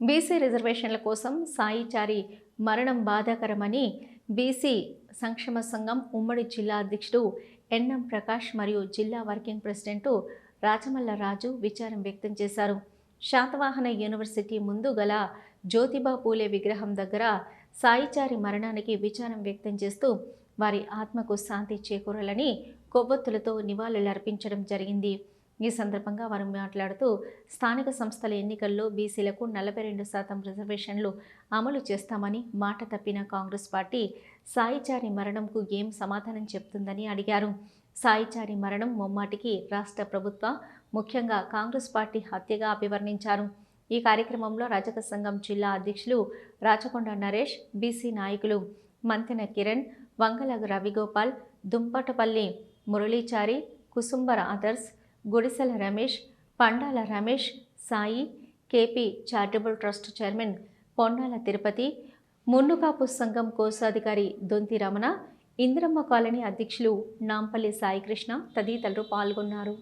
BC రిజర్వేషన్ల కోసం సాయిచారి మరణం బాధాకరమని బీసీ సంక్షేమ సంఘం ఉమ్మడి జిల్లా అధ్యక్షుడు ఎన్ఎం ప్రకాష్ మరియు జిల్లా వర్కింగ్ ప్రెసిడెంట్ రాచమల్ల రాజు విచారం వ్యక్తం చేశారు. శాతవాహన యూనివర్సిటీ ముందు గల జ్యోతిబా పూలే విగ్రహం దగ్గర సాయిచారి మరణానికి విచారం వ్యక్తం చేస్తూ వారి ఆత్మకు శాంతి చేకూరాలని కొవ్వొత్తులతో నివాళులర్పించడం జరిగింది. ఈ సందర్భంగా వారు మాట్లాడుతూ స్థానిక సంస్థల ఎన్నికల్లో బీసీలకు 42% రిజర్వేషన్లు అమలు చేస్తామని మాట తప్పిన కాంగ్రెస్ పార్టీ సాయిచారి మరణంకు ఏం సమాధానం చెప్తుందని అడిగారు. సాయిచారి మరణం ముమ్మాటికి రాష్ట్ర ప్రభుత్వ ముఖ్యంగా కాంగ్రెస్ పార్టీ హత్యగా అభివర్ణించారు. ఈ కార్యక్రమంలో రజక సంఘం జిల్లా అధ్యక్షులు రాచకొండ నరేష్, బీసీ నాయకులు Manthena Kiran, Vangala రవిగోపాల్, దుంపటపల్లి Muralichari, Kusumbara Adarsh, Gudisela Ramesh, Pandala Ramesh, Sai, KP charitable trust chairman Ponnala Tirupati, Munnukapu సంఘం కోశాధికారి దొంతి రమణ, ఇందిరమ్మ కాలనీ అధ్యక్షులు నాంపల్లి సాయికృష్ణ తదితరులు పాల్గొన్నారు.